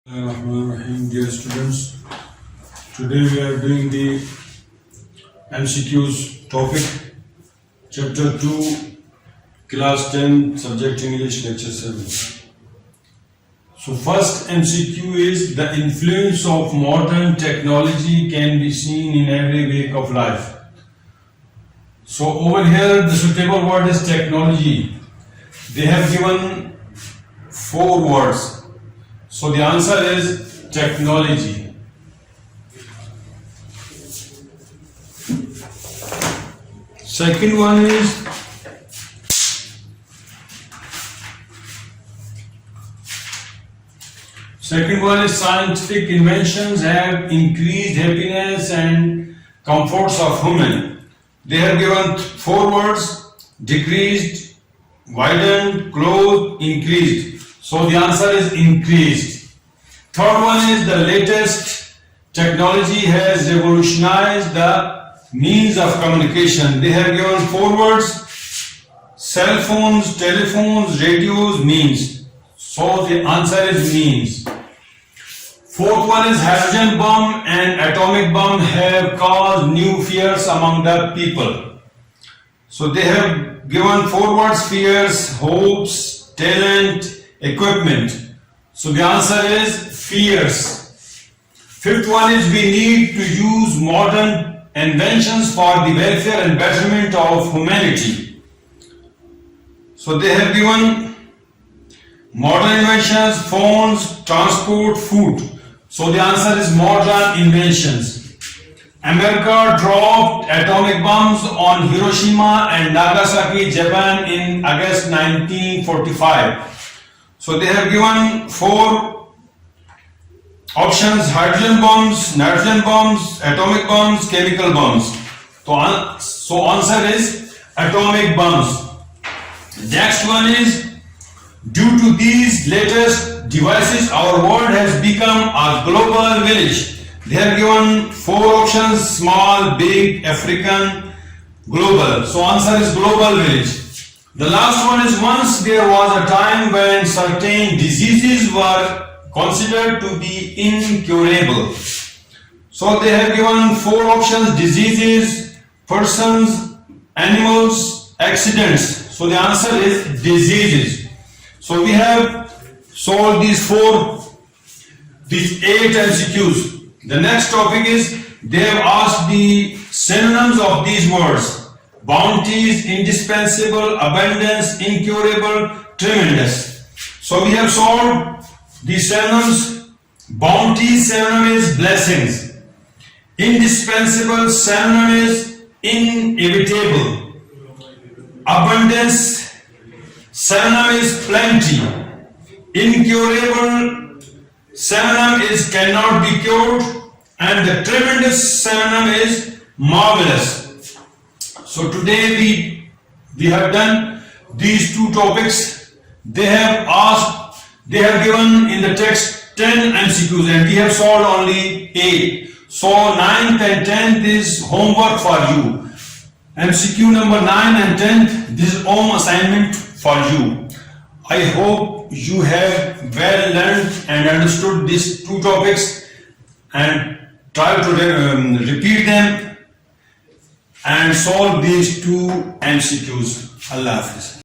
Bismillahirrahmanirrahim. Dear students, today we are doing the MCQs topic, chapter 2, class 10, subject English, lecture 7. So first MCQ is the influence of modern technology can be seen in every week of life. So over here the suitable word is technology. They have given 4 words. So the answer is technology. Second one is scientific inventions have increased happiness and comforts of human. They have given 4 words: decreased, widened, closed, increased. So the answer is increased. Third one is the latest technology has revolutionized the means of communication. They have given 4 words: cell phones, telephones, radios, means. So the answer is means. Fourth one is hydrogen bomb and atomic bomb have caused new fears among the people. So they have given 4 words: fears, hopes, talent, equipment. So the answer is fears. Fifth one is we need to use modern inventions for the welfare and betterment of humanity. So they have given modern inventions, phones, transport, food. So the answer is modern inventions. America dropped atomic bombs on Hiroshima and Nagasaki, Japan in August 1945. So they have given 4 options: hydrogen bombs, nitrogen bombs, atomic bombs, chemical bombs. So answer is atomic bombs. Next one is, due to these latest devices, our world has become a global village. They have given 4 options: small, big, African, global. So answer is global village. The last one is, once there was a time when certain diseases were considered to be incurable. So they have given 4 options: diseases, persons, animals, accidents. So the answer is diseases. So we have solved these 8 MCQs. The next topic is, they have asked the synonyms of these words: bounties, indispensable, abundance, incurable, tremendous. So we have solved the synonyms. Bounty synonym is blessings. Indispensable synonym is inevitable. Abundance synonym is plenty. Incurable synonym is cannot be cured. And the tremendous synonym is marvelous. So today we have done these 2 topics. They have given in the text 10 MCQs and we have solved only 8. So 9th and 10th is homework for you. MCQ number 9 and 10th, this is home assignment for you. I hope you have well learned and understood these 2 topics and try to repeat them and solve these 2 MCQs. Allah Hafiz.